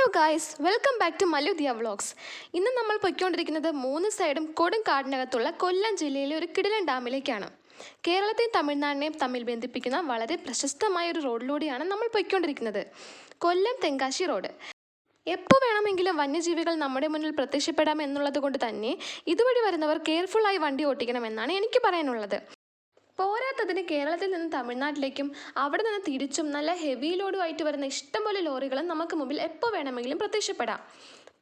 Hello guys, welcome back to Malludiya vlogs. ഇന്ന് നമ്മൾ പൊയ്ക്കൊണ്ടിരിക്കുന്നത് 3 സൈഡും കൊടും കാടിനകത്തുള്ള കൊല്ലം ജില്ലയിലെ ഒരു കിടിലൻ ഡാമിലേക്കാണ്. കേരളത്തെയും തമിഴ്നാടിനെയും തമ്മിൽ ബന്ധിപ്പിക്കുന്ന വളരെ പ്രശസ്തമായ ഒരു റോഡിലൂടെയാണ് നമ്മൾ പൊയ്ക്കൊണ്ടിരിക്കുന്നത്. കൊല്ലം തെങ്കാശി റോഡ്. എപ്പോൾ വേണമെങ്കിലും വന്യജീവികൾ നമ്മുടെ മുന്നിൽ പ്രത്യക്ഷപ്പെടാം എന്നുള്ളത് കൊണ്ട് തന്നെ ഇതുവഴി വരുന്നവർ കെയർഫുള്ളായി വണ്ടി ഓട്ടിക്കണമെന്നാണ് എനിക്ക് പറയാനുള്ളത്. പോരാത്തതിന് കേരളത്തിൽ നിന്ന് തമിഴ്നാട്ടിലേക്കും അവിടെ നിന്ന് തിരിച്ചും നല്ല ഹെവി ലോഡുമായിട്ട് വരുന്ന ഇഷ്ടംപോലെ ലോറികളും നമുക്ക് മുമ്പിൽ എപ്പോൾ വേണമെങ്കിലും പ്രത്യക്ഷപ്പെടാം.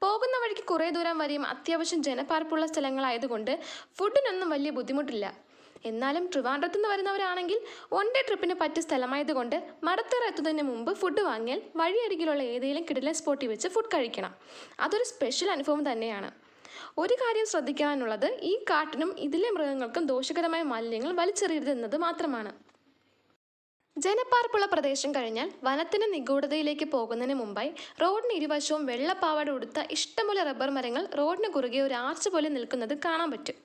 പോകുന്ന വഴിക്ക് കുറേ ദൂരം വരെയും അത്യാവശ്യം ജനപ്പാർപ്പുള്ള സ്ഥലങ്ങളായതുകൊണ്ട് ഫുഡിനൊന്നും വലിയ ബുദ്ധിമുട്ടില്ല. എന്നാലും ട്രിവാൻഡ്രത്തു നിന്ന് വരുന്നവരാണെങ്കിൽ 1 ഡേ ട്രിപ്പിന് പറ്റിയ സ്ഥലമായതുകൊണ്ട് മടത്തറ എത്തുന്നതിന് മുമ്പ് ഫുഡ് വാങ്ങിയാൽ വഴിയരികിലുള്ള ഏതെങ്കിലും കിടിലൻ സ്പോട്ടിൽ വെച്ച് ഫുഡ് കഴിക്കണം. അതൊരു സ്പെഷ്യൽ അനുഭവം തന്നെയാണ്. ഒരു കാര്യം ശ്രദ്ധിക്കാനുള്ളത്, ഈ കാട്ടിനും ഇതിലെ മൃഗങ്ങൾക്കും ദോഷകരമായ മാലിന്യങ്ങൾ വലിച്ചെറിയരുത് എന്നത് മാത്രമാണ്. ജനപ്പാർപ്പുള്ള പ്രദേശം കഴിഞ്ഞാൽ വനത്തിന് നിഗൂഢതയിലേക്ക് പോകുന്നതിന് മുമ്പായി റോഡിന് ഇരുവശവും വെള്ളപ്പാവാട ഉടുത്ത ഇഷ്ടംപോലെ റബ്ബർ മരങ്ങൾ റോഡിന് കുറുകെ ഒരു ആർച്ച് പോലെ നിൽക്കുന്നത് കാണാൻ പറ്റും.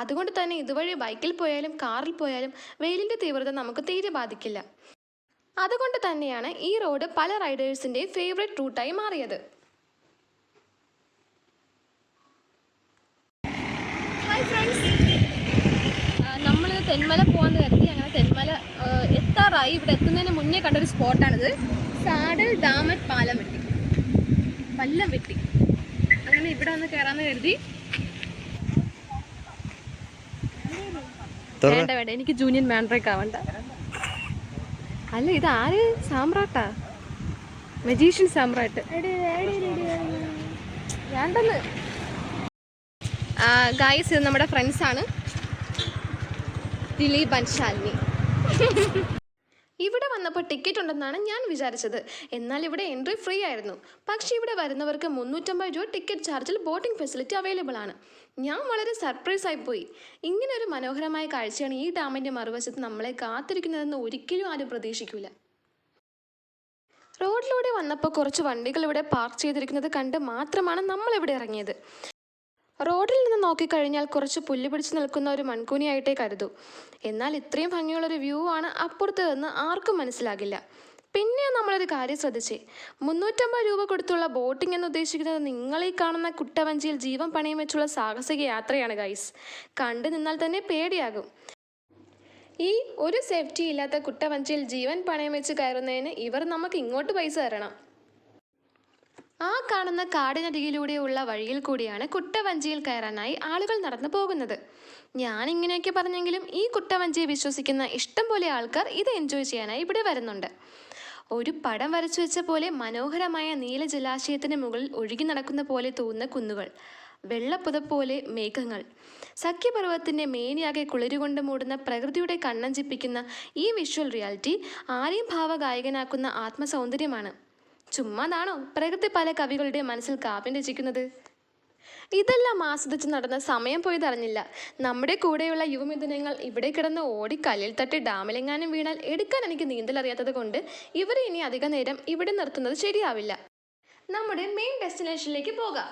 അതുകൊണ്ട് തന്നെ ഇതുവഴി ബൈക്കിൽ പോയാലും കാറിൽ പോയാലും വെയിലിൻ്റെ തീവ്രത നമുക്ക് തീരെ ബാധിക്കില്ല. അതുകൊണ്ട് തന്നെയാണ് ഈ റോഡ് പല റൈഡേഴ്സിൻ്റെയും ഫേവറേറ്റ് റൂട്ടായി മാറിയത്. ഹായ് ഫ്രണ്ട്സ്, നമ്മൾ തെന്മല പോകാമെന്ന് കരുതി. അങ്ങനെ തെന്മല എത്താറായി. ഇവിടെ എത്തുന്നതിന് മുന്നേ കണ്ടൊരു സ്പോട്ടാണിത്. Saddle dam at പാലംവെട്ടി, പല്ലംവെട്ടി. അങ്ങനെ ഇവിടെ ഒന്ന് കയറാമെന്ന് കരുതി. വേണ്ട വേണ്ട, എനിക്ക് ജൂനിയർ മാൻഡ്രേക്ക് ആവണ്ട. അല്ല, ഇത് ആര് സാമ്രാട്ടാ? മജീഷ്യൻ സാമ്രാട്ട്. വേണ്ടെന്ന്. ഗായ്സ്, ഇത് നമ്മുടെ ഫ്രണ്ട്സാണ്, ദിലീപ് ആൻഡ് ശാലിനി. ഇവിടെ വന്നപ്പോൾ ടിക്കറ്റ് ഉണ്ടെന്നാണ് ഞാൻ വിചാരിച്ചത്. എന്നാൽ ഇവിടെ എൻട്രി ഫ്രീ ആയിരുന്നു. പക്ഷേ ഇവിടെ വരുന്നവർക്ക് 350 രൂപ ടിക്കറ്റ് ചാർജിൽ ബോട്ടിംഗ് ഫെസിലിറ്റി അവൈലബിൾ ആണ്. ഞാൻ വളരെ സർപ്രൈസ് ആയിപ്പോയി. ഇങ്ങനെ ഒരു മനോഹരമായ കാഴ്ചയാണ് ഈ ഡാമിൻ്റെ മറുവശത്ത് നമ്മളെ കാത്തിരിക്കുന്നതെന്ന് ഒരിക്കലും ആരും പ്രതീക്ഷിക്കില്ല. റോഡിലൂടെ വന്നപ്പോൾ കുറച്ച് വണ്ടികൾ ഇവിടെ പാർക്ക് ചെയ്തിരിക്കുന്നത് കണ്ട് മാത്രമാണ് നമ്മളിവിടെ ഇറങ്ങിയത്. റോഡിൽ നിന്ന് നോക്കിക്കഴിഞ്ഞാൽ കുറച്ച് പുല്ല് പിടിച്ച് നിൽക്കുന്ന ഒരു മൺകൂനിയായിട്ടേ കരുതൂ. എന്നാൽ ഇത്രയും ഭംഗിയുള്ളൊരു വ്യൂ ആണ് അപ്പുറത്ത് നിന്ന് ആർക്കും മനസ്സിലാകില്ല. പിന്നെ നമ്മളൊരു കാര്യം ശ്രദ്ധിച്ചേ, 350 രൂപ കൊടുത്തുള്ള ബോട്ടിംഗ് എന്ന് ഉദ്ദേശിക്കുന്നത് നിങ്ങളീ കാണുന്ന കുട്ടവഞ്ചിയിൽ ജീവൻ പണയം വെച്ചുള്ള സാഹസിക യാത്രയാണ് ഗൈസ്. കണ്ടു നിന്നാൽ തന്നെ പേടിയാകും. ഈ ഒരു സേഫ്റ്റി ഇല്ലാത്ത കുട്ടവഞ്ചിയിൽ ജീവൻ പണയം വെച്ച് കയറുന്നതിന് ഇവർ നമുക്ക് ഇങ്ങോട്ട് പൈസ തരണം. ആ കാണുന്ന കാടിനരികിലൂടെയുള്ള വഴിയിൽ കൂടിയാണ് കുട്ടവഞ്ചിയിൽ കയറാനായി ആളുകൾ നടന്നു പോകുന്നത്. ഞാനിങ്ങനെയൊക്കെ പറഞ്ഞെങ്കിലും ഈ കുട്ടവഞ്ചിയെ വിശ്വസിക്കുന്ന ഇഷ്ടം പോലെ ആൾക്കാർ ഇത് എൻജോയ് ചെയ്യാനായി ഇവിടെ വരുന്നുണ്ട്. ഒരു പടം വരച്ചു വെച്ച പോലെ മനോഹരമായ നീല ജലാശയത്തിന് മുകളിൽ ഒഴുകി നടക്കുന്ന പോലെ തോന്നുന്ന കുന്നുകൾ, വെള്ളപ്പുതപ്പോലെ മേഘങ്ങൾ, സഖ്യപർവ്വതത്തിൻ്റെ മേനിയാകെ കുളിരുകൊണ്ട് മൂടുന്ന പ്രകൃതിയുടെ കണ്ണഞ്ചിപ്പിക്കുന്ന ഈ വിഷ്വൽ റിയാലിറ്റി ആരെയും ഭാവഗായകനാക്കുന്ന ആത്മസൗന്ദര്യമാണ്. ചുമ്മാതാണോ പ്രകൃതി പല കവികളുടെ മനസ്സിൽ കാവ്യം രചിക്കുന്നത്? ഇതെല്ലാം ആസ്വദിച്ച് നടന്ന സമയം പോയതറിഞ്ഞില്ല. നമ്മുടെ കൂടെയുള്ള യുവമിഥുനങ്ങൾ ഇവിടെ കിടന്ന് ഓടി കല്ലിൽ തട്ടി ഡാമിലെങ്ങാനും വീണാൽ എടുക്കാൻ എനിക്ക് നീന്തലറിയാത്തത് കൊണ്ട് ഇവരെ ഇനി അധിക നേരം ഇവിടെ നിർത്തുന്നത് ശരിയാവില്ല. നമ്മുടെ മെയിൻ ഡെസ്റ്റിനേഷനിലേക്ക് പോകാം.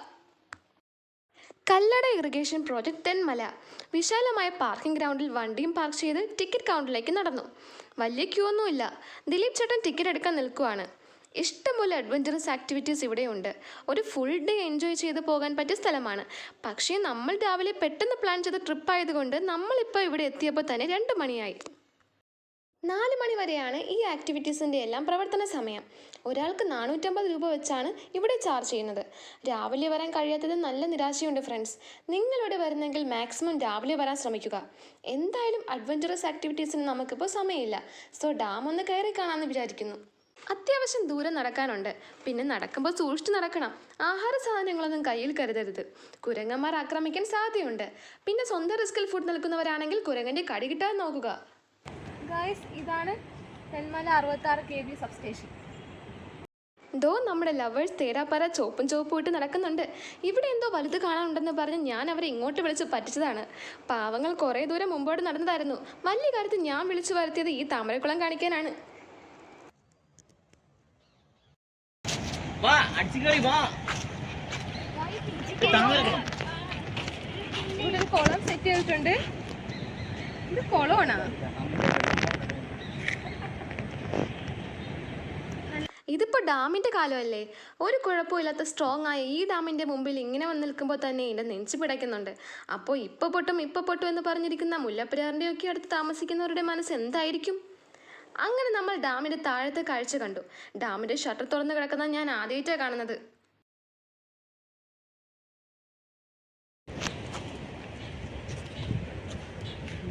Kallada irrigation project Thenmala. വിശാലമായ പാർക്കിംഗ് ഗ്രൗണ്ടിൽ വണ്ടിയും പാർക്ക് ചെയ്ത് ടിക്കറ്റ് കൗണ്ടറിലേക്ക് നടന്നു. വലിയ ക്യൂ ഒന്നുമില്ല. ദിലീപ് ചേട്ടൻ ടിക്കറ്റ് എടുക്കാൻ നിൽക്കുവാണ്. ഇഷ്ടംപോലെ അഡ്വഞ്ചറസ് ആക്ടിവിറ്റീസ് ഇവിടെയുണ്ട്. ഒരു ഫുൾ ഡേ എൻജോയ് ചെയ്ത് പോകാൻ പറ്റിയ സ്ഥലമാണ്. പക്ഷേ നമ്മൾ രാവിലെ പെട്ടെന്ന് പ്ലാൻ ചെയ്ത ട്രിപ്പായതുകൊണ്ട് നമ്മളിപ്പോൾ ഇവിടെ എത്തിയപ്പോൾ തന്നെ 2 മണിയായി. 4 മണി വരെയാണ് ഈ ആക്ടിവിറ്റീസിൻ്റെ എല്ലാം പ്രവർത്തന സമയം. ഒരാൾക്ക് 450 രൂപ വെച്ചാണ് ഇവിടെ ചാർജ് ചെയ്യുന്നത്. രാവിലെ വരാൻ കഴിയാത്തത് നല്ല നിരാശയുണ്ട് ഫ്രണ്ട്സ്. നിങ്ങളിവിടെ വരുന്നെങ്കിൽ മാക്സിമം രാവിലെ വരാൻ ശ്രമിക്കുക. എന്തായാലും അഡ്വഞ്ചറസ് ആക്ടിവിറ്റീസിന് നമുക്കിപ്പോൾ സമയമില്ല. സോ ഡാം ഒന്ന് കയറി കാണാമെന്ന് വിചാരിക്കുന്നു. അത്യാവശ്യം ദൂരം നടക്കാനുണ്ട്. പിന്നെ നടക്കുമ്പോൾ സൂക്ഷിച്ച് നടക്കണം. ആഹാര സാധനങ്ങളൊന്നും കയ്യിൽ കരുതരുത്. കുരങ്ങന്മാർ ആക്രമിക്കാൻ സാധ്യതയുണ്ട്. പിന്നെ സ്വന്തം റിസ്കിൽ ഫുഡ് നൽകുന്നവരാണെങ്കിൽ കുരങ്ങൻ്റെ കടി കിട്ടാൻ നോക്കുക. ഗായ്സ്, ഇതാണ് തെന്മല 66 kV സബ്സ്റ്റേഷൻ. നമ്മുടെ ലവേഴ്സ് തേരാപ്പാര ചോപ്പും ഇട്ട് നടക്കുന്നുണ്ട്. ഇവിടെ എന്തോ വലുത് കാണാനുണ്ടെന്ന് പറഞ്ഞ് ഞാൻ അവരെ ഇങ്ങോട്ട് വിളിച്ച് പറ്റിച്ചതാണ്. പാവങ്ങൾ കുറേ ദൂരം മുമ്പോട്ട് നടന്നതായിരുന്നു. വലിയ കാര്യത്തിൽ ഞാൻ വിളിച്ചു വരുത്തിയത് ഈ താമരക്കുളം കാണിക്കാനാണ്. ഇവിടെ ഒരു കുളം സെറ്റ് ചെയ്തിട്ടുണ്ട്. ഇത് കുളമാണോ? ഇതിപ്പോൾ ഡാമിൻ്റെ കാലമല്ലേ, ഒരു കുഴപ്പമില്ലാത്ത സ്ട്രോങ് ആയ ഈ ഡാമിൻ്റെ മുമ്പിൽ ഇങ്ങനെ വന്ന് നിൽക്കുമ്പോൾ തന്നെ എൻ്റെ നെഞ്ച് പിടയ്ക്കുന്നുണ്ട്. അപ്പോൾ ഇപ്പോൾ പൊട്ടും എന്ന് പറഞ്ഞിരിക്കുന്ന മുല്ലപ്പെരിയാറിൻ്റെയൊക്കെ അടുത്ത് താമസിക്കുന്നവരുടെ മനസ്സ് എന്തായിരിക്കും? അങ്ങനെ നമ്മൾ ഡാമിൻ്റെ താഴത്തെ കാഴ്ച കണ്ടു. ഡാമിൻ്റെ ഷട്ടർ തുറന്ന് കിടക്കുന്നത് ഞാൻ ആദ്യമായിട്ടാണ് കാണുന്നത്.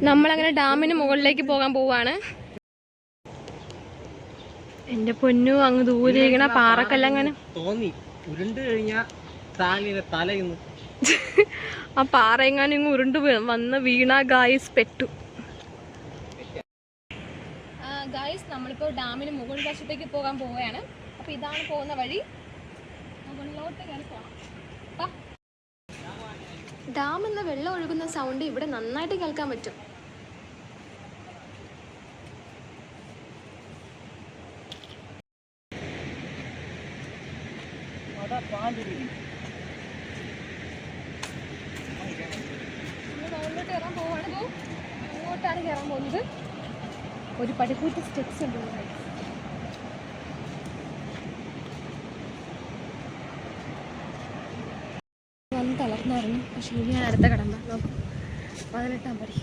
നമ്മളങ്ങനെ ഡാമിന് മുകളിലേക്ക് പോകാൻ പോവാണ്. എന്റെ പൊന്നു, അങ്ങ് ദൂരെ ഇരിക്കണ പാറക്കല്ലങ്ങനെ തോന്നി ഉരുണ്ട് കഴിഞ്ഞാ തലയുന്നു. ആ പാറ എങ്ങാനും ഇങ്ങ് ഉരുണ്ട് വന്ന് വീണ ഗായ്സ് പെട്ടു. ഗായ്സ്, നമ്മളിപ്പോൾ ഡാമിന് മുകൾ വശത്തേക്ക് പോകാൻ പോവുകയാണ്. അപ്പോൾ ഇതാണ് പോകുന്ന വഴി. മുകളിലോട്ട് കയറി പോകാം. ഡാം എന്ന വെള്ളം ഒഴുകുന്ന സൗണ്ട് ഇവിടെ നന്നായിട്ട് കേൾക്കാൻ പറ്റും. മുകളിലോട്ട് കയറാൻ പോവാണ്. അങ്ങോട്ടാണ് കയറാൻ പോകുന്നത്. ഒരു പടികൂട്ട് സ്റ്റെപ്സ് ഉണ്ട്. വന്ന് തളർന്നായിരുന്നു. പക്ഷേ ഇനി ഞാൻ അടുത്ത കടമ്പ നോക്കും. 18-ാം പടി.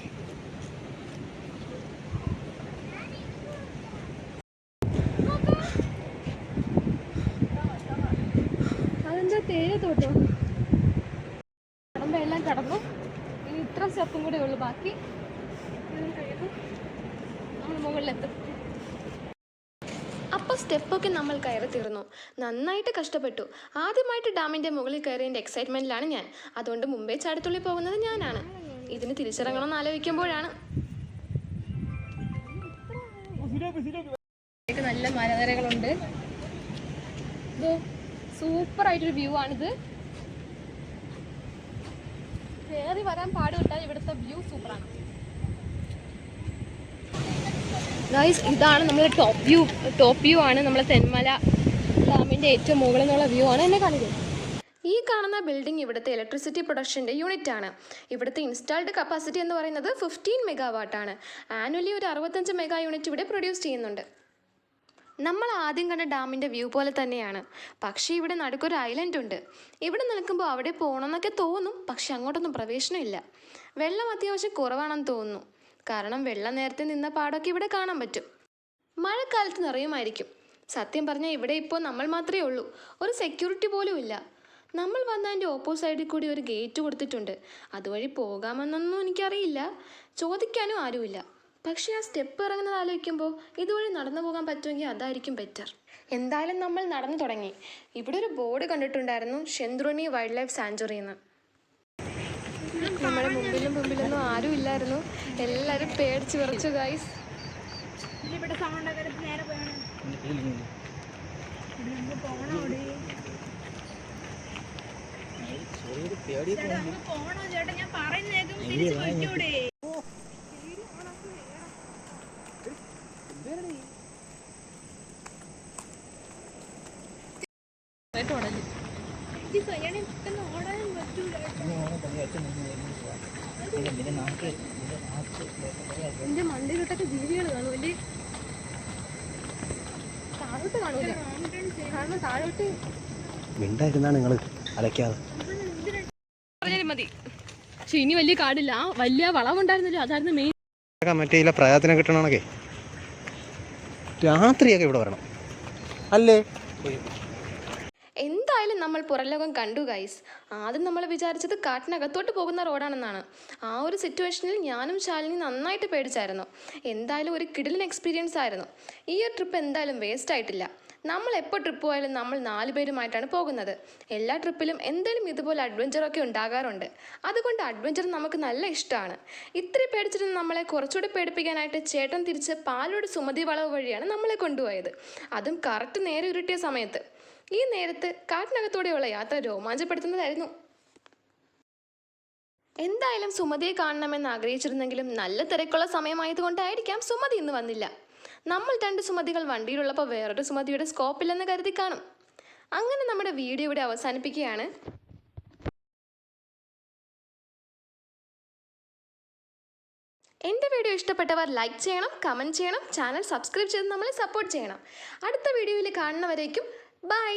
അതെന്താ തേയിലത്തോട്ടോ? കടമ്പ എല്ലാം കടന്നു. ഇനി ഇത്ര സ്റ്റെപ്പും കൂടെ ഉള്ളു ബാക്കി. കഴിയുമ്പോൾ നമ്മൾ മുകളിലെത്തും. അപ്പോൾ സ്റ്റെപ്പൊക്കെ നമ്മൾ കയറി തീർന്നു. നന്നായിട്ട് കഷ്ടപ്പെട്ടു. ആദ്യമായിട്ട് ഡാമിൻ്റെ മുകളിൽ കയറിയതിൻ്റെ എക്സൈറ്റ്മെൻറ്റിലാണ് ഞാൻ. അതുകൊണ്ട് മുമ്പേ ചാടിത്തുള്ളി പോകുന്നത് ഞാനാണ്. ഇതിന് തിരിച്ചിറങ്ങണമെന്ന് ആലോചിക്കുമ്പോഴാണ് നല്ല മലനിരകളുണ്ട്. ഇത് സൂപ്പറായിട്ടൊരു വ്യൂ ആണിത്. കയറി വരാൻ പാടുവിട്ടാൽ ഇവിടുത്തെ വ്യൂ സൂപ്പറാണ്. ഗൈസ്, ഇതാണ് നമ്മുടെ ടോപ്പ് വ്യൂ ആണ്. നമ്മളെ തെന്മല ഡാമിൻ്റെ ഏറ്റവും മുകളിൽ നിന്നുള്ള വ്യൂ ആണ്. എന്നെ കാണിക്കുന്നത് ഈ കാണുന്ന ബിൽഡിംഗ് ഇവിടുത്തെ ഇലക്ട്രിസിറ്റി പ്രൊഡക്ഷൻ്റെ യൂണിറ്റ് ആണ്. ഇവിടുത്തെ ഇൻസ്റ്റാൾഡ് കപ്പാസിറ്റി എന്ന് പറയുന്നത് 15 മെഗാവാട്ടാണ്. ആനുവലി ഒരു 65 മെഗാ യൂണിറ്റ് ഇവിടെ പ്രൊഡ്യൂസ് ചെയ്യുന്നുണ്ട്. നമ്മൾ ആദ്യം കണ്ട ഡാമിൻ്റെ വ്യൂ പോലെ തന്നെയാണ്. പക്ഷേ ഇവിടെ നടുക്കൊരു ഐലൻഡ് ഉണ്ട്. ഇവിടെ നിൽക്കുമ്പോൾ അവിടെ പോകണമെന്നൊക്കെ തോന്നും. പക്ഷെ അങ്ങോട്ടൊന്നും പ്രവേശനമില്ല. വെള്ളം അത്യാവശ്യം കുറവാണെന്ന് തോന്നുന്നു. കാരണം വെള്ളം നേരത്തെ നിന്ന പാടൊക്കെ ഇവിടെ കാണാൻ പറ്റും. മഴക്കാലത്ത് നിറയുമായിരിക്കും. സത്യം പറഞ്ഞാൽ ഇവിടെ ഇപ്പോൾ നമ്മൾ മാത്രമേ ഉള്ളൂ. ഒരു സെക്യൂരിറ്റി പോലും ഇല്ല. നമ്മൾ വന്നതിൻ്റെ ഓപ്പോസിറ്റ് സൈഡിൽ കൂടി ഒരു ഗേറ്റ് കൊടുത്തിട്ടുണ്ട്. അതുവഴി പോകാമെന്നൊന്നും എനിക്കറിയില്ല. ചോദിക്കാനും ആരുമില്ല. പക്ഷേ ആ സ്റ്റെപ്പ് ഇറങ്ങുന്നത് ആലോചിക്കുമ്പോൾ ഇതുവഴി നടന്നു പോകാൻ പറ്റുമെങ്കിൽ അതായിരിക്കും ബെറ്റർ. എന്തായാലും നമ്മൾ നടന്നു തുടങ്ങി. ഇവിടെ ഒരു ബോർഡ് കണ്ടിട്ടുണ്ടായിരുന്നു, ശെന്തുരുണി വൈൽഡ് ലൈഫ് സാങ്ച്വറി എന്ന്. നമ്മുടെ മുമ്പിലൊന്നും ആരും ഇല്ലായിരുന്നു. എല്ലാവരും പേടിച്ച് വിറച്ചു ഗൈസ്. എന്റെ മണ്ടയിലോട്ടൊക്കെ ജീവികൾ കാണും അല്ലേ? താഴോട്ട് കാണൂല. കാരണം താഴോട്ട് മിണ്ടായിരുന്നാണ് നിങ്ങൾ അലക്കാതെ പറഞ്ഞാലും മതി. പക്ഷെ ഇനി വലിയ കാടില്ല. വലിയ വളവുണ്ടായിരുന്നല്ലോ, അതായിരുന്നു മെയിൻ. മറ്റേ പ്രയാത്തിനെ കിട്ടണമെന്നൊക്കെ രാത്രിയൊക്കെ ഇവിടെ വരണം അല്ലേ? എന്തായാലും നമ്മൾ പുറംലോകം കണ്ടു ഗൈസ്. ആദ്യം നമ്മൾ വിചാരിച്ചത് കാട്ടിനകത്തോട്ട് പോകുന്ന റോഡാണെന്നാണ്. ആ ഒരു സിറ്റുവേഷനിൽ ഞാനും ശാലിനി നന്നായിട്ട് പേടിച്ചായിരുന്നു. എന്തായാലും ഒരു കിടിലൻ എക്സ്പീരിയൻസ് ആയിരുന്നു. ഈ ഒരു ട്രിപ്പ് എന്തായാലും വേസ്റ്റ് ആയിട്ടില്ല. നമ്മൾ എപ്പോൾ ട്രിപ്പ് പോയാലും നമ്മൾ 4 പേരുമായിട്ടാണ് പോകുന്നത്. എല്ലാ ട്രിപ്പിലും എന്തെങ്കിലും ഇതുപോലെ അഡ്വഞ്ചറൊക്കെ ഉണ്ടാകാറുണ്ട്. അതുകൊണ്ട് അഡ്വഞ്ചർ നമുക്ക് നല്ല ഇഷ്ടമാണ്. ഇത്രയും പേടിച്ചിരുന്ന് നമ്മളെ കുറച്ചുകൂടി പേടിപ്പിക്കാനായിട്ട് ചേട്ടൻ തിരിച്ച് പാലോട് സുമതി വളവ് വഴിയാണ് നമ്മളെ കൊണ്ടുപോയത്. അതും കറക്റ്റ് നേരെ ഉരുട്ടിയ സമയത്ത്. ഈ നേരത്ത് കാട്ടിനകത്തൂടെയുള്ള യാത്ര രോമാഞ്ചപ്പെടുത്തുന്നതായിരുന്നു. എന്തായാലും സുമതിയെ കാണണമെന്ന് ആഗ്രഹിച്ചിരുന്നെങ്കിലും നല്ല തിരക്കുള്ള സമയമായതുകൊണ്ടായിരിക്കാം സുമതി ഇന്ന് വന്നില്ല. നമ്മൾ 2 സുമതികൾ വണ്ടിയിലുള്ളപ്പോൾ വേറൊരു സുമതിയുടെ സ്കോപ്പില്ലെന്ന് കരുതി കാണും. അങ്ങനെ നമ്മുടെ വീഡിയോ ഇവിടെ അവസാനിപ്പിക്കുകയാണ്. എൻ്റെ വീഡിയോ ഇഷ്ടപ്പെട്ടവർ ലൈക്ക് ചെയ്യണം, കമൻറ്റ് ചെയ്യണം, ചാനൽ സബ്സ്ക്രൈബ് ചെയ്ത് നമ്മളെ സപ്പോർട്ട് ചെയ്യണം. അടുത്ത വീഡിയോയിൽ കാണുന്നവരേക്കും ബൈ.